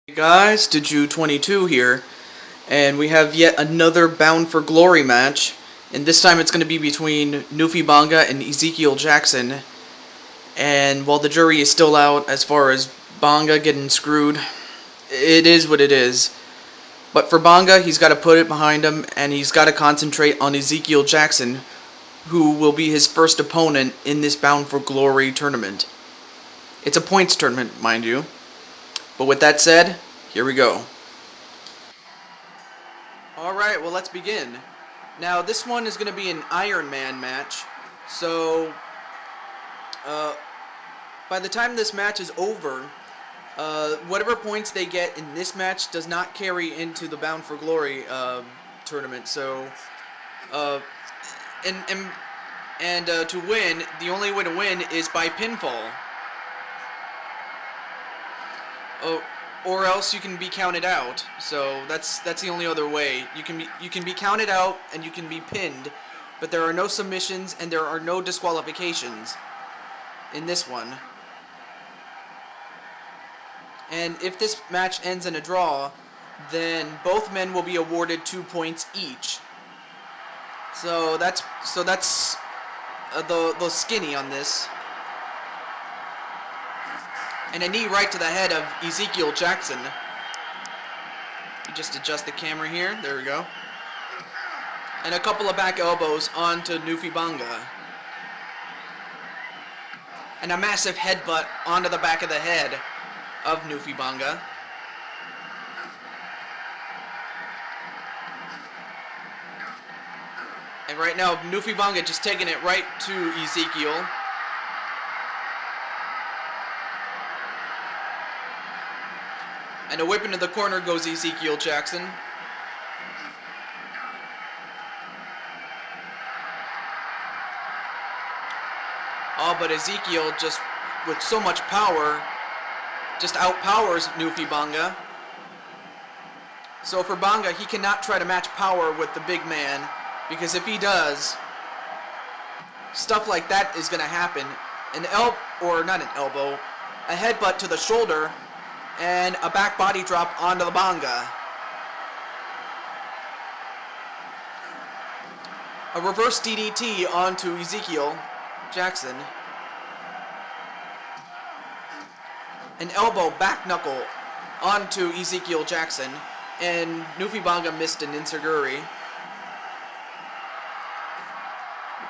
Hey guys, Deju22 here, and we have yet another Bound for Glory match, and this time it's going to be between NewfieBangaa and Ezekiel Jackson, and while the jury is still out as far as Banga getting screwed, it is what it is. But for Banga, he's got to put it behind him, and he's got to concentrate on Ezekiel Jackson, who will be his first opponent in this Bound for Glory tournament. It's a points tournament, mind you. But with that said, here we go. Alright, well let's begin. Now this one is going to be an Iron Man match, so by the time this match is over, whatever points they get in this match does not carry into the Bound for Glory tournament, so to win, the only way to win is by pinfall. Or else you can be counted out. So that's the only other way. You can be counted out and you can be pinned, but there are no submissions and there are no disqualifications in this one. And if this match ends in a draw, then both men will be awarded 2 points each. So that's the skinny on this. And a knee right to the head of Ezekiel Jackson. You just adjust the camera here. There we go. And a couple of back elbows onto NewfieBangaa. And a massive headbutt onto the back of the head of NewfieBangaa. And right now, NewfieBangaa just taking it right to Ezekiel. And a whip into the corner goes Ezekiel Jackson. Oh, but Ezekiel just, with so much power, just outpowers NewfieBangaa. So for Banga, he cannot try to match power with the big man, because if he does, stuff like that is going to happen. A headbutt to the shoulder, and a back body drop onto the Banga. A reverse DDT onto Ezekiel Jackson. An elbow back knuckle onto Ezekiel Jackson. And NewfieBangaa missed an enziguri.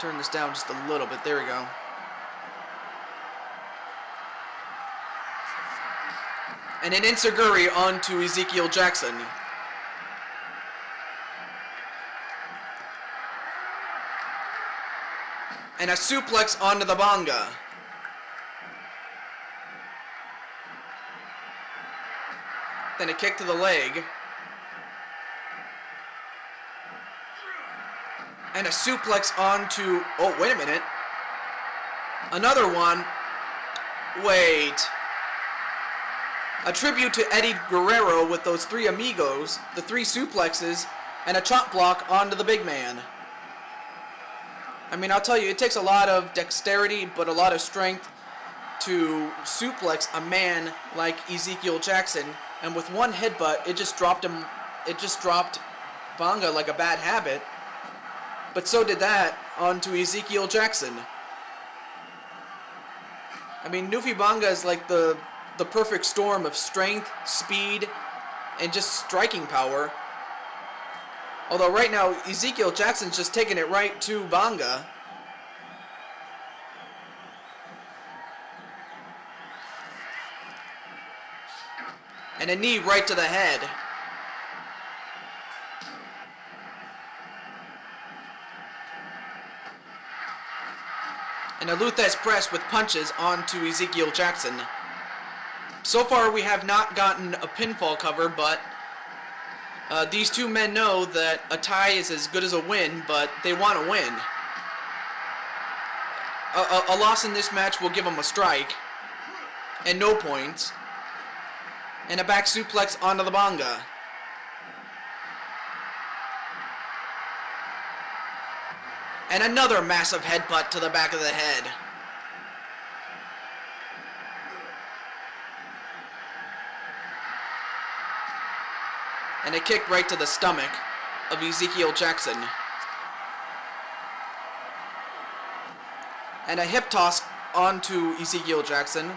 Turn this down just a little bit. There we go. And an enziguri onto Ezekiel Jackson. And a suplex onto the Banga. Then a kick to the leg. And a suplex onto... Oh, wait a minute. Another one. Wait. A tribute to Eddie Guerrero with those three amigos, the 3 suplexes, and a chop block onto the big man. I mean, I'll tell you, it takes a lot of dexterity, but a lot of strength to suplex a man like Ezekiel Jackson. And with one headbutt, it just dropped Banga like a bad habit. But so did that onto Ezekiel Jackson. I mean, NewfieBangaa is like the perfect storm of strength, speed, and just striking power. Although right now, Ezekiel Jackson's just taking it right to Banga. And a knee right to the head. And a Luthes press with punches onto Ezekiel Jackson. So far, we have not gotten a pinfall cover, but these two men know that a tie is as good as a win, but they want to win. A loss in this match will give them a strike, and no points, and a back suplex onto the Banga. And another massive headbutt to the back of the head. And a kick right to the stomach of Ezekiel Jackson. And a hip toss onto Ezekiel Jackson.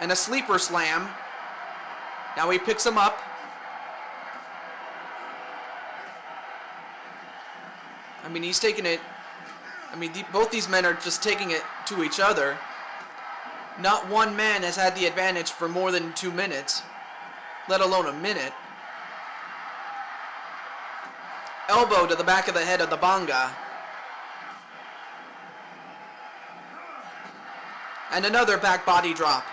And a sleeper slam. Now he picks him up. I mean, he's taking it. I mean, both these men are just taking it to each other. Not one man has had the advantage for more than 2 minutes, let alone a minute. Elbow to the back of the head of the Banga. And another back body drop.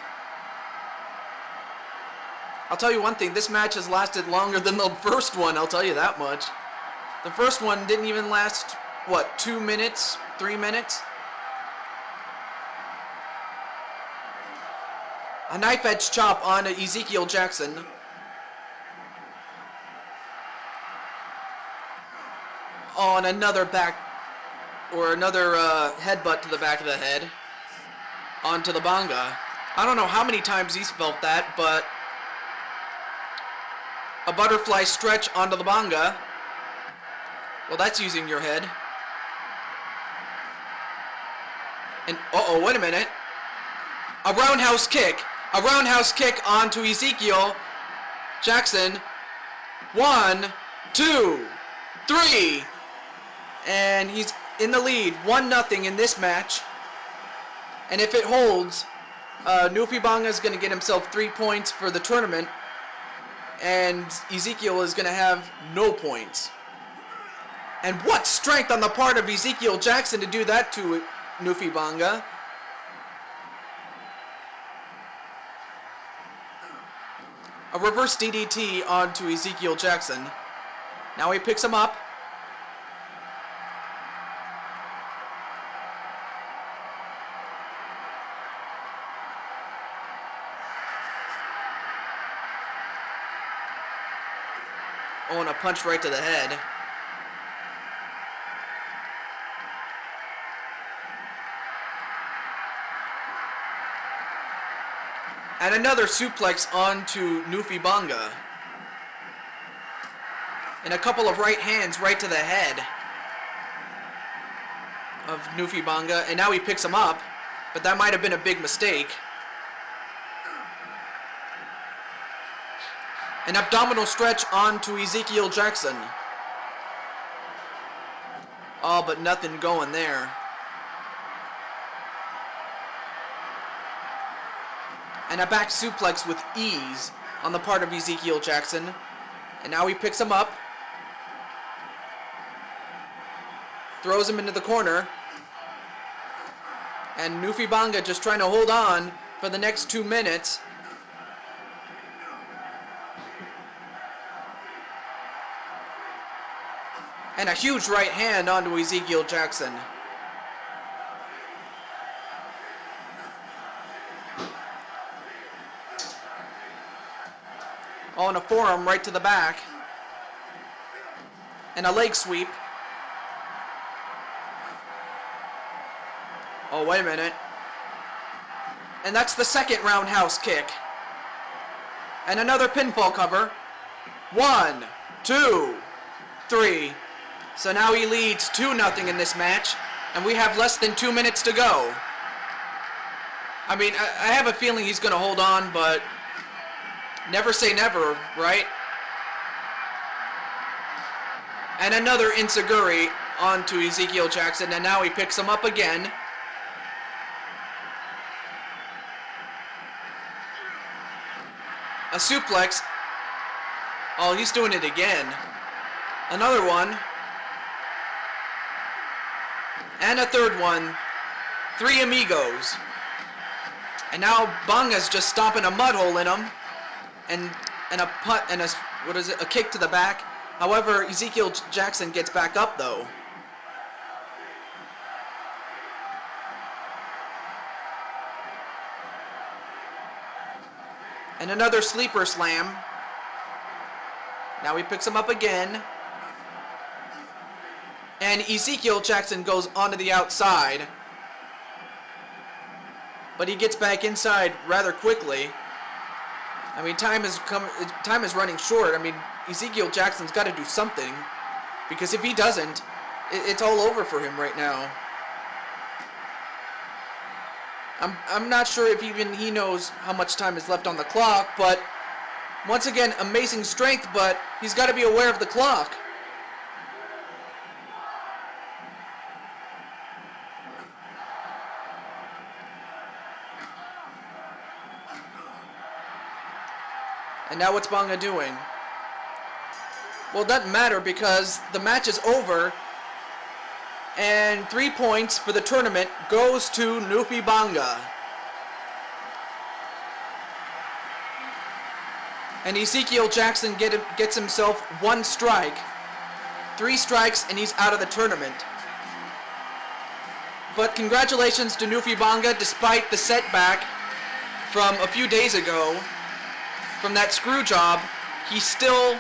I'll tell you one thing, this match has lasted longer than the first one, I'll tell you that much. The first one didn't even last, what, 2 minutes? 3 minutes? A knife edge chop on Ezekiel Jackson. Oh, and another headbutt to the back of the head. Onto the Banga. I don't know how many times he's felt that, but a butterfly stretch onto the Banga. Well, that's using your head. And, uh-oh, wait a minute. A roundhouse kick. A roundhouse kick onto Ezekiel Jackson. 1, 2, 3. And he's in the lead. 1-0 in this match. And if it holds, NewfieBangaa is going to get himself 3 points for the tournament. And Ezekiel is going to have no points. And what strength on the part of Ezekiel Jackson to do that to NewfieBangaa. A reverse DDT onto Ezekiel Jackson. Now he picks him up. Oh, and a punch right to the head. And another suplex onto NewfieBangaa. And a couple of right hands right to the head of NewfieBangaa. And now he picks him up. But that might have been a big mistake. An abdominal stretch onto Ezekiel Jackson. Oh, but nothing going there. And a back suplex with ease on the part of Ezekiel Jackson. And now he picks him up. Throws him into the corner. And NewfieBangaa just trying to hold on for the next 2 minutes. And a huge right hand onto Ezekiel Jackson. Oh, and a forearm right to the back. And a leg sweep. Oh, wait a minute. And that's the second roundhouse kick. And another pinfall cover. 1, 2, 3. So now he leads 2-0 in this match. And we have less than 2 minutes to go. I mean, I have a feeling he's going to hold on, but never say never, right? And another enziguri onto Ezekiel Jackson, and now he picks him up again. A suplex. Oh, he's doing it again. Another one. And a third one. 3 amigos. And now Banga's just stomping a mud hole in him. And a punt and a kick to the back. However, Ezekiel Jackson gets back up though. And another sleeper slam. Now he picks him up again. And Ezekiel Jackson goes onto the outside. But he gets back inside rather quickly. I mean, time is running short. I mean, Ezekiel Jackson's got to do something, because if he doesn't, it's all over for him right now. I'm not sure if even he knows how much time is left on the clock, but once again, amazing strength, but he's got to be aware of the clock. And now what's Banga doing? Well, it doesn't matter because the match is over, and 3 points for the tournament goes to NewfieBangaa. And Ezekiel Jackson gets himself 1 strike. 3 strikes and he's out of the tournament. But congratulations to NewfieBangaa despite the setback from a few days ago. From that screw job, he still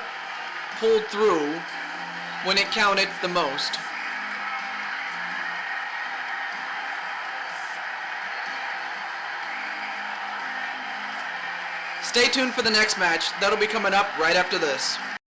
pulled through when it counted the most. Stay tuned for the next match. That'll be coming up right after this.